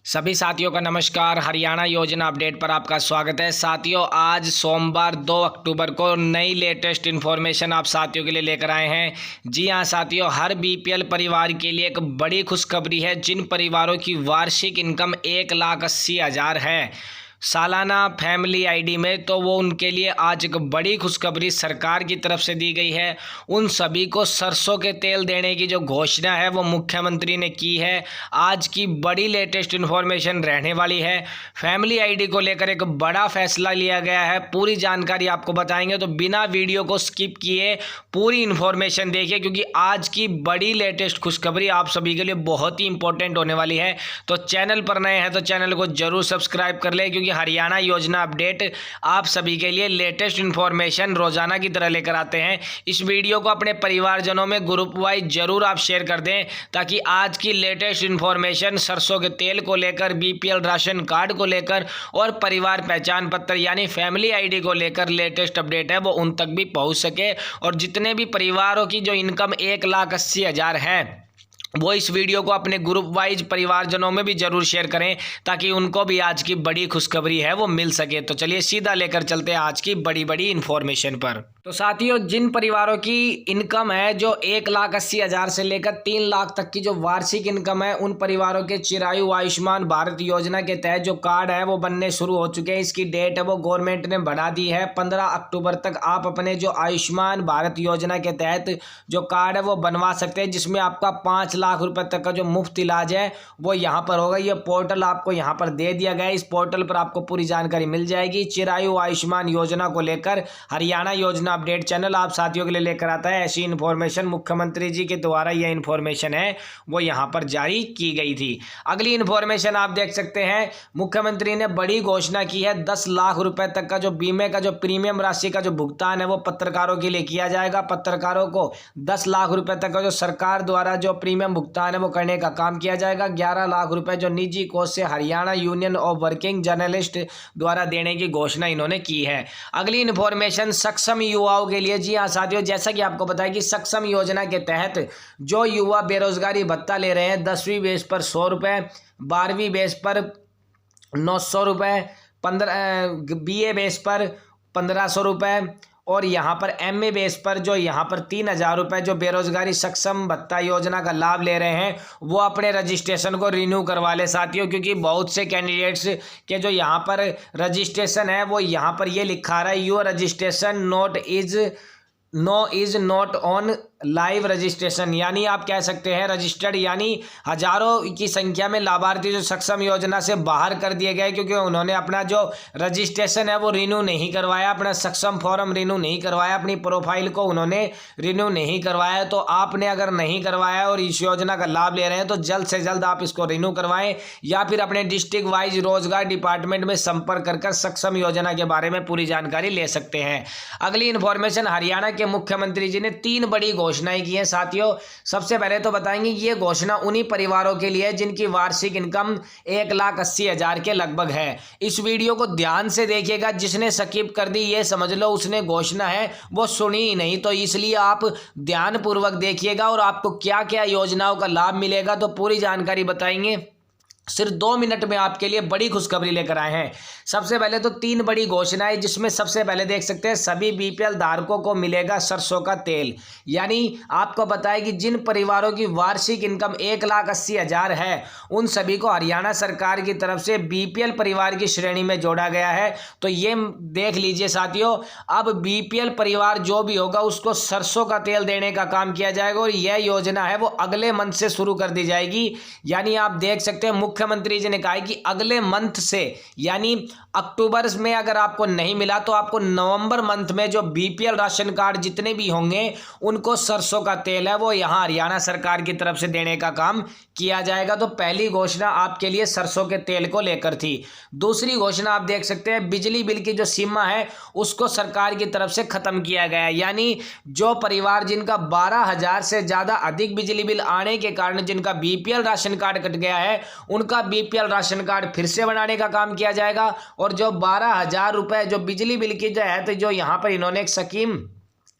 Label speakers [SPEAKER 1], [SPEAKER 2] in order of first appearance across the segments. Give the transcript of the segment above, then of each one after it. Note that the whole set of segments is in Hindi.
[SPEAKER 1] सभी साथियों का नमस्कार। हरियाणा योजना अपडेट पर आपका स्वागत है। साथियों, आज सोमवार 2 अक्टूबर को नई लेटेस्ट इन्फॉर्मेशन आप साथियों के लिए लेकर आए हैं। जी हां साथियों, हर बीपीएल परिवार के लिए एक बड़ी खुशखबरी है। जिन परिवारों की वार्षिक इनकम 1,80,000 है सालाना फैमिली आईडी में, तो वो उनके लिए आज एक बड़ी खुशखबरी सरकार की तरफ से दी गई है। उन सभी को सरसों के तेल देने की जो घोषणा है वो मुख्यमंत्री ने की है। आज की बड़ी लेटेस्ट इन्फॉर्मेशन रहने वाली है। फैमिली आईडी को लेकर एक बड़ा फैसला लिया गया है। पूरी जानकारी आपको बताएंगे, तो बिना वीडियो को स्किप किए पूरी इन्फॉर्मेशन देखिए, क्योंकि आज की बड़ी लेटेस्ट खुशखबरी आप सभी के लिए बहुत ही इंपॉर्टेंट होने वाली है। तो चैनल पर नए हैं तो चैनल को जरूर सब्सक्राइब कर ले, क्योंकि हरियाणा योजना अपडेट आप सभी के लिए लेटेस्ट इन्फॉर्मेशन रोजाना की तरह लेकर आते हैं। इस वीडियो को अपने परिवारजनों में ग्रुप वाइज जरूर आप शेयर कर दें, ताकि आज की लेटेस्ट इन्फॉर्मेशन सरसों के तेल को लेकर, बीपीएल राशन कार्ड को लेकर और परिवार पहचान पत्र यानी फैमिली आईडी को लेकर लेटेस्ट अपडेट है वो उन तक भी पहुंच सके। और जितने भी परिवारों की जो इनकम 1,80,000 है वो इस वीडियो को अपने ग्रुप वाइज परिवारजनों में भी जरूर शेयर करें, ताकि उनको भी आज की बड़ी खुशखबरी है वो मिल सके। तो चलिए सीधा लेकर चलते हैं आज की बड़ी बड़ी इन्फॉर्मेशन पर। तो साथियों, जिन परिवारों की इनकम है जो 1,80,000 से लेकर 3 लाख तक की जो वार्षिक इनकम है, उन परिवारों के चिरायु आयुष्मान भारत योजना के तहत जो कार्ड है वो बनने शुरू हो चुके हैं। इसकी डेट है वो गवर्नमेंट ने बढ़ा दी है। 15 अक्टूबर तक आप अपने जो आयुष्मान भारत योजना के तहत जो कार्ड है वो बनवा सकते हैं, जिसमें आपका 5 लाख रुपए तक का जो मुफ्त इलाज है वो यहाँ पर होगा। ये पोर्टल आपको यहाँ पर दे दिया गया है। इस पोर्टल पर आपको पूरी जानकारी मिल जाएगी। चिरायु आयुष्मान योजना को लेकर हरियाणा योजना अपडेट चैनल आप साथियों के लिए लेकर आता है ऐसी इन्फॉर्मेशन। मुख्यमंत्री जी के द्वारा यह इन्फॉर्मेशन है वो यहाँ पर जारी की गई थी। अगली इन्फॉर्मेशन आप देख सकते हैं, मुख्यमंत्री ने बड़ी घोषणा की है। 10 लाख रुपए तक का जो बीमे का जो प्रीमियम राशि का जो भुगतान है वो पत्रकारों के लिए किया जाएगा। पत्रकारों को 10 लाख रुपए तक का जो सरकार द्वारा जो प्रीमियम भुगतान है वो करने का काम किया जाएगा। 11 लाख रुपए जो निजी कोष से Haryana union of working journalist द्वारा देने की घोषणा इन्होंने की है। अगली इन्फॉर्मेशन सक्षम युवाओं के लिए। जी हाँ साथियों, जैसा कि आपको पता है कि सक्षम योजना के तहत जो युवा बेरोजगारी भत्ता ले रहे हैं, 10वीं बेस पर 100 रुपए, 12वीं बेस पर 900 रुपए, 15 बीए बेस पर 1500 रुपए और यहाँ पर एमए बेस पर जो यहाँ पर 3,000 रुपये जो बेरोजगारी सक्षम भत्ता योजना का लाभ ले रहे हैं वो अपने रजिस्ट्रेशन को रिन्यू करवा ले साथियों, क्योंकि बहुत से कैंडिडेट्स के जो यहाँ पर रजिस्ट्रेशन है वो यहाँ पर ये लिखा रहा है, your registration is not on live registration. यानी आप कह सकते हैं रजिस्टर्ड, यानी हजारों की संख्या में लाभार्थी जो सक्षम योजना से बाहर कर दिए गए, क्योंकि उन्होंने अपना जो रजिस्ट्रेशन है वो रिन्यू नहीं करवाया, अपना सक्षम फॉर्म रिन्यू नहीं करवाया, अपनी प्रोफाइल को उन्होंने रिन्यू नहीं करवाया। तो आपने अगर नहीं करवाया और इस योजना का लाभ ले रहे हैं तो जल्द से जल्द आप इसको रिन्यू करवाएं, या फिर अपने डिस्ट्रिक्ट वाइज रोजगार डिपार्टमेंट में संपर्क कर सक्षम योजना के बारे में पूरी जानकारी ले सकते हैं। अगली इन्फॉर्मेशन, हरियाणा के मुख्यमंत्री जी ने 3 बड़ी घोषणाएं की हैं साथियों। सबसे पहले तो बताएंगे ये घोषणा उन्हीं परिवारों के लिए जिनकी वार्षिक इनकम 1,80,000 के लगभग है। इस वीडियो को ध्यान से देखिएगा, जिसने स्किप कर दी ये समझ लो उसने घोषणा है वो सुनी ही नहीं, तो इसलिए आप ध्यानपूर्वक देखिएगा और आपको क्या क्या योजनाओं का लाभ मिलेगा तो पूरी जानकारी बताएंगे। सिर्फ 2 मिनट में आपके लिए बड़ी खुशखबरी लेकर आए हैं। सबसे पहले तो 3 बड़ी घोषणाएं, जिसमें सबसे पहले देख सकते हैं सभी बीपीएल धारकों को मिलेगा सरसों का तेल। यानी आपको बताया कि जिन परिवारों की वार्षिक इनकम 1,80,000 है उन सभी को हरियाणा सरकार की तरफ से बीपीएल परिवार की श्रेणी में जोड़ा गया है। तो ये देख लीजिए साथियों, अब बीपीएल परिवार जो भी होगा उसको सरसों का तेल देने का काम किया जाएगा और यह योजना है वो अगले मंथ से शुरू कर दी जाएगी। यानी आप देख सकते हैं मुख्यमंत्री जी ने कहा है कि अगले मंथ से, यानी अक्टूबर में अगर आपको नहीं मिला तो आपको नवंबर मंथ में जो बीपीएल राशन कार्ड जितने भी होंगे उनको सरसों का तेल है वो यहां हरियाणा सरकार की तरफ से देने का काम किया जाएगा। तो पहली घोषणा आपके लिए सरसों के तेल को लेकर थी। दूसरी घोषणा आप देख सकते हैं, बिजली बिल की जो सीमा है उसको सरकार की तरफ से खत्म किया गया है। यानी जो परिवार जिनका 12,000 से ज्यादा अधिक बिजली बिल आने के कारण जिनका बीपीएल राशन कार्ड कट गया है उनका बीपीएल राशन कार्ड फिर से बनाने का काम किया जाएगा। और जो 12,000 रुपए जो बिजली बिल की जो है, तो जो यहाँ पर इन्होंने एक स्कीम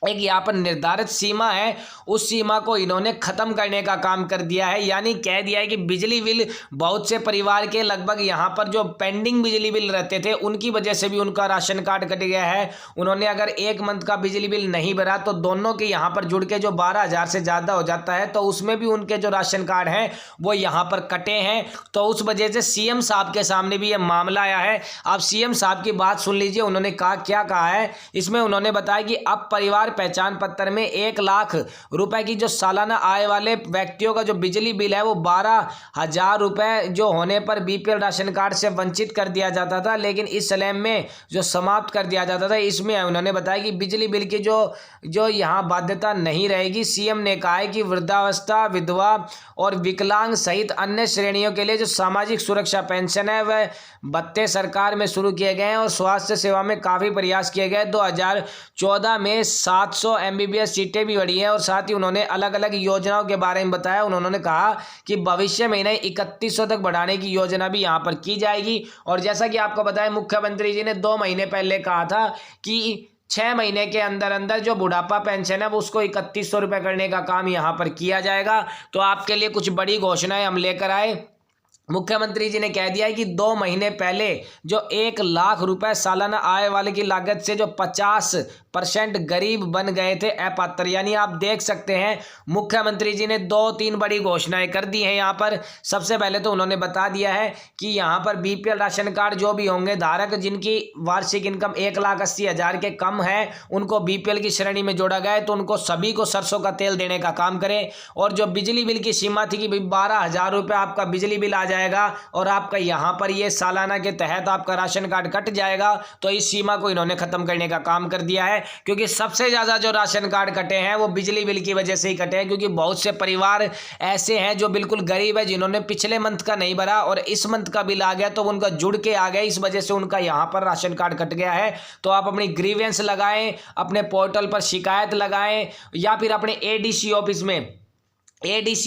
[SPEAKER 1] एक यहाँ पर निर्धारित सीमा है, उस सीमा को इन्होंने खत्म करने का काम कर दिया है। यानी कह दिया है कि बिजली बिल बहुत से परिवार के लगभग यहाँ पर जो पेंडिंग बिजली बिल रहते थे उनकी वजह से भी उनका राशन कार्ड कट गया है। उन्होंने अगर एक मंथ का बिजली बिल नहीं भरा तो दोनों के यहाँ पर जुड़ के जो 12,000 से ज़्यादा हो जाता है, तो उसमें भी उनके जो राशन कार्ड हैं वो यहाँ पर कटे हैं। तो उस वजह से सीएम साहब के सामने भी ये मामला आया है। अब सीएम साहब की बात सुन लीजिए, उन्होंने क्या कहा है। इसमें उन्होंने बताया कि अब परिवार पहचान पत्र में 1 लाख रुपए की जो सालाना आय वाले व्यक्तियों का जो बिजली बिल है वो 12,000 रुपए जो होने पर बीपीएल राशन कार्ड से वंचित कर दिया जाता था, लेकिन इस स्लैब में जो समाप्त कर दिया जाता था। इसमें उन्होंने बताया कि बिजली बिल की जो यहाँ बाध्यता नहीं रहेगी। सीएम ने कहा है कि वृद्धावस्था, विधवा और विकलांग सहित अन्य श्रेणियों के लिए जो सामाजिक सुरक्षा पेंशन है वह भत्ते सरकार में शुरू किए गए हैं और स्वास्थ्य सेवा में काफ़ी प्रयास किए गए। 2014 में 700 MBBS सीटें भी बढ़ी हैं और साथ ही उन्होंने अलग अलग योजनाओं के बारे में बताया। उन्होंने कहा कि भविष्य में इन्हें 3100 तक बढ़ाने की योजना भी यहाँ पर की जाएगी। और जैसा कि आपको बताया, मुख्यमंत्री जी ने 2 महीने पहले कहा था कि 6 महीने के अंदर अंदर जो बुढ़ापा पेंशन है वो उसको 3100 रुपये करने का काम यहाँ पर किया जाएगा। तो आपके लिए कुछ बड़ी घोषणाएं हम लेकर आए। मुख्यमंत्री जी ने कह दिया है कि 2 महीने पहले जो 1 लाख रुपए सालाना आय वाले की लागत से जो 50% गरीब बन गए थे अपात्र, यानी आप देख सकते हैं मुख्यमंत्री जी ने 2-3 बड़ी घोषणाएं कर दी हैं यहाँ पर। सबसे पहले तो उन्होंने बता दिया है कि यहाँ पर बीपीएल राशन कार्ड जो भी होंगे धारक जिनकी वार्षिक इनकम 1,80,000 के कम है उनको बीपीएल की श्रेणी में जोड़ा गया है, तो उनको सभी को सरसों का तेल देने का काम करें। और जो बिजली बिल की सीमा थी कि भाई 12,000 रुपये आपका बिजली बिल आ जाएगा और आपका यहां पर ये सालाना के तहत आपका राशन कार्ड कट जाएगा, तो इस सीमा को इन्होंने खत्म करने का काम कर दिया है। क्योंकि सबसे ज्यादा जो राशन कार्ड कटे हैं वो बिजली बिल की वजह से ही कटे हैं, क्योंकि बहुत से परिवार ऐसे हैं जो बिल्कुल गरीब है, जिन्होंने पिछले मंथ का नहीं भरा और इस मंथ का बिल आ गया तो उनका जुड़ के आ गया, इस वजह से उनका यहां पर राशन कार्ड कट गया है। तो आप अपनी ग्रीवेंस लगाएं, अपने पोर्टल पर शिकायत लगाएं या फिर अपने एडीसी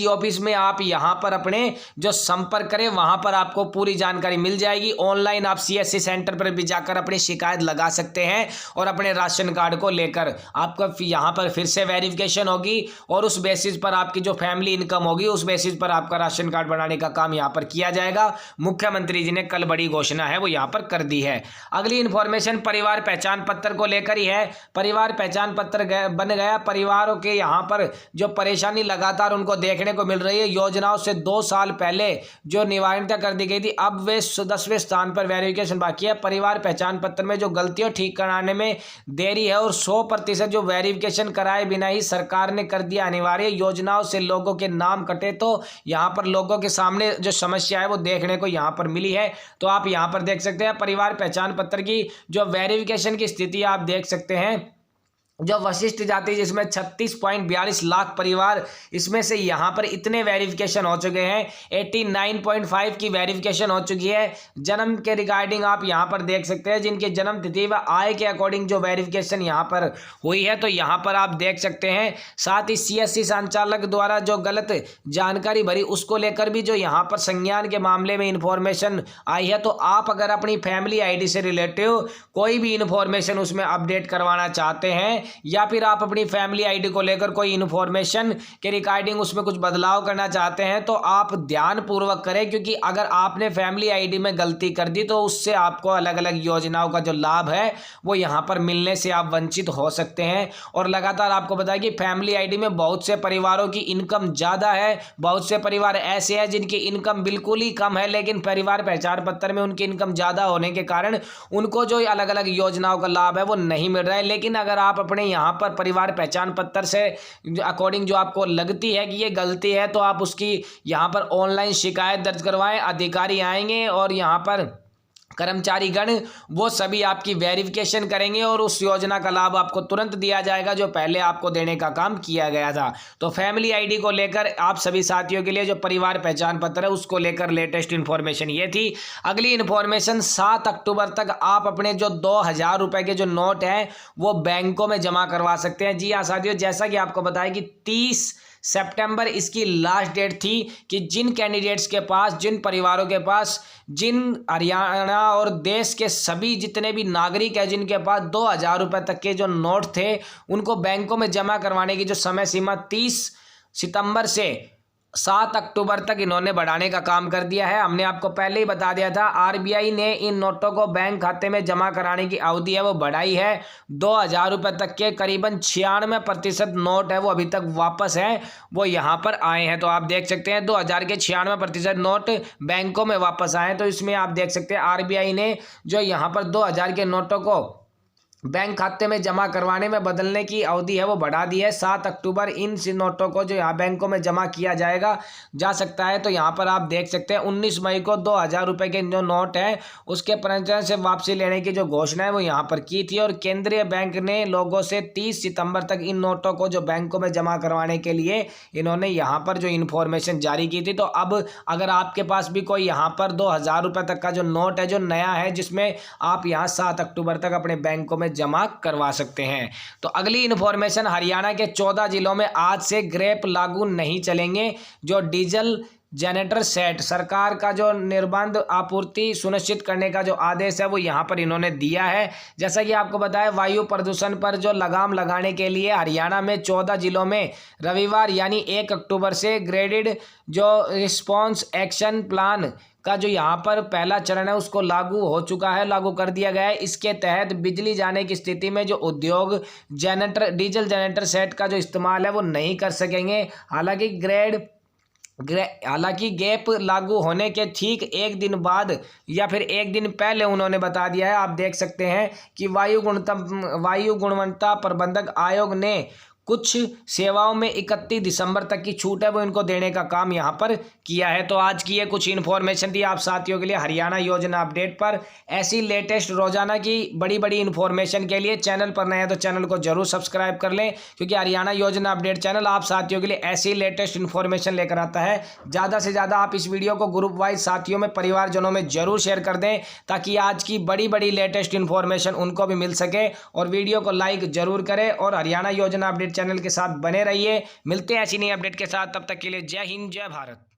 [SPEAKER 1] ऑफिस में आप यहां पर अपने जो संपर्क करें, वहां पर आपको पूरी जानकारी मिल जाएगी। ऑनलाइन आप सीएससी सेंटर पर भी जाकर अपनी शिकायत लगा सकते हैं और अपने राशन कार्ड को लेकर आपका यहां पर फिर से वेरिफिकेशन होगी और उस बेसिस पर आपकी जो फैमिली इनकम होगी उस बेसिस पर आपका राशन कार्ड बनाने का काम यहां पर किया जाएगा। मुख्यमंत्री जी ने कल बड़ी घोषणा है वो यहां पर कर दी है। अगली इंफॉर्मेशन परिवार पहचान पत्र को लेकर ही है। परिवार पहचान पत्र बन गया। परिवारों के यहां पर जो परेशानी लगातार को देखने को मिल रही है, योजनाओं से 2 साल पहले जो निवारणता कर दी गई थी अब वे 10वें स्थान पर वेरिफिकेशन बाकी है। परिवार पहचान पत्र में जो गलतियां ठीक कराने में देरी है और 100% जो वेरिफिकेशन कराए बिना ही सरकार ने कर दिया अनिवार्य। योजनाओं से लोगों के नाम कटे तो यहां पर लोगों के सामने जो समस्या है वो देखने को यहां पर मिली है। तो आप यहां पर देख सकते हैं परिवार पहचान पत्र की जो वेरिफिकेशन की स्थिति आप देख सकते हैं। जो वशिष्ठ जाति जिसमें 36.42 लाख परिवार, इसमें से यहाँ पर इतने वेरिफिकेशन हो चुके हैं, 89.5 की वेरिफिकेशन हो चुकी है। जन्म के रिगार्डिंग आप यहाँ पर देख सकते हैं, जिनके जन्म तिथि व आय के अकॉर्डिंग जो वेरिफिकेशन यहाँ पर हुई है तो यहाँ पर आप देख सकते हैं। साथ ही सीएससी संचालक द्वारा जो गलत जानकारी भरी उसको लेकर भी जो यहाँ पर संज्ञान के मामले में इंफॉर्मेशन आई है। तो आप अगर अपनी फैमिली आईडी से रिलेटिव कोई भी इंफॉर्मेशन उसमें अपडेट करवाना चाहते हैं या फिर आप अपनी फैमिली आईडी को लेकर कोई इन्फॉर्मेशन के रिगार्डिंग उसमें कुछ बदलाव करना चाहते हैं तो आप ध्यान पूर्वक करें, क्योंकि अगर आपने फैमिली आईडी में गलती कर दी तो उससे आपको अलग अलग योजनाओं का जो लाभ है वो यहाँ पर मिलने से आप वंचित हो सकते हैं। और लगातार आपको बताया कि फैमिली आईडी में बहुत से परिवारों की इनकम ज़्यादा है, बहुत से परिवार ऐसे हैं जिनकी इनकम बिल्कुल ही कम है, लेकिन परिवार पहचान पत्र में उनकी इनकम ज़्यादा होने के कारण उनको जो अलग अलग योजनाओं का लाभ है वो नहीं मिल रहा है। लेकिन अगर आप अपने यहाँ पर परिवार पहचान पत्र से अकॉर्डिंग जो आपको लगती है कि ये गलती है तो आप उसकी यहाँ पर ऑनलाइन शिकायत दर्ज करवाएं। अधिकारी आएंगे और यहाँ पर कर्मचारीगण वो सभी आपकी वेरिफिकेशन करेंगे और उस योजना का लाभ आपको तुरंत दिया जाएगा जो पहले आपको देने का काम किया गया था। तो फैमिली आईडी को लेकर आप सभी साथियों के लिए जो परिवार पहचान पत्र है उसको लेकर लेटेस्ट इन्फॉर्मेशन ये थी। अगली इन्फॉर्मेशन 7 अक्टूबर तक आप अपने जो 2,000 रुपये के जो नोट हैं वो बैंकों में जमा करवा सकते हैं। जी हाँ साथियों, जैसा कि आपको बताया कि 30 सितंबर इसकी लास्ट डेट थी कि जिन कैंडिडेट्स के पास, जिन परिवारों के पास, जिन हरियाणा और देश के सभी जितने भी नागरिक हैं जिनके पास 2,000 रुपये तक के जो नोट थे उनको बैंकों में जमा करवाने की जो समय सीमा 30 सितंबर से 7 अक्टूबर तक इन्होंने बढ़ाने का काम कर दिया है। हमने आपको पहले ही बता दिया था, आरबीआई ने इन नोटों को बैंक खाते में जमा कराने की अवधि है वो बढ़ाई है। 2,000 रुपये तक के करीबन 96% नोट है वो अभी तक वापस हैं, वो यहाँ पर आए हैं। तो आप देख सकते हैं 2000 के 96% नोट बैंकों में वापस आए हैं। तो इसमें आप देख सकते हैं आरबीआई ने जो यहाँ पर 2000 के नोटों को बैंक खाते में जमा करवाने में बदलने की अवधि है वो बढ़ा दी है। 7 अक्टूबर इन नोटों को जो यहाँ बैंकों में जमा किया जा सकता है। तो यहाँ पर आप देख सकते हैं 19 मई को 2,000 रुपये के जो नोट है उसके पंजीयन से वापसी लेने की जो घोषणा है वो यहाँ पर की थी। और केंद्रीय बैंक ने लोगों से 30 सितंबर तक इन नोटों को जो बैंकों में जमा करवाने के लिए इन्होंने यहाँ पर जो इन्फॉर्मेशन जारी की थी। तो अब अगर आपके पास भी कोई यहाँ पर 2,000 रुपये तक का जो नोट है जो नया है जिसमें आप यहाँ 7 अक्टूबर तक अपने बैंकों में जमा करवा सकते हैं। तो अगली इन्फॉर्मेशन, हरियाणा के 14 जिलों में आज से ग्रेप लागू नहीं चलेंगे। जो डीजल जनरेटर सेट सरकार का जो निर्बाध आपूर्ति सुनिश्चित करने का जो आदेश है वो यहाँ पर इन्होंने दिया है। जैसा कि आपको बताया, वायु प्रदूषण पर जो लगाम लगाने के लिए हरियाणा में 14 जिलों में रविवार यानी 1 अक्टूबर से ग्रेडेड जो रिस्पॉन्स एक्शन प्लान का जो यहाँ पर पहला चरण है उसको लागू कर दिया गया है। इसके तहत बिजली जाने की स्थिति में जो उद्योग डीजल जनरेटर सेट का जो इस्तेमाल है वो नहीं कर सकेंगे। हालांकि गैप लागू होने के ठीक एक दिन बाद या फिर एक दिन पहले उन्होंने बता दिया है। आप देख सकते हैं कि वायु गुणवत्ता प्रबंधक आयोग ने कुछ सेवाओं में 31 दिसंबर तक की छूट है वो इनको देने का काम यहाँ पर किया है। तो आज की ये कुछ इन्फॉर्मेशन थी आप साथियों के लिए हरियाणा योजना अपडेट पर। ऐसी लेटेस्ट रोजाना की बड़ी बड़ी इन्फॉर्मेशन के लिए चैनल पर नए हैं तो चैनल को जरूर सब्सक्राइब कर लें, क्योंकि हरियाणा योजना अपडेट चैनल आप साथियों के लिए ऐसी लेटेस्ट इन्फॉर्मेशन लेकर आता है। ज़्यादा से ज़्यादा आप इस वीडियो को ग्रुप वाइज साथियों में, परिवारजनों में जरूर शेयर कर दें ताकि आज की बड़ी बड़ी लेटेस्ट इन्फॉर्मेशन उनको भी मिल सके। और वीडियो को लाइक जरूर करें और हरियाणा योजना अपडेट चैनल के साथ बने रहिए। मिलते हैं ऐसी नई अपडेट के साथ, तब तक के लिए जय हिंद, जय भारत।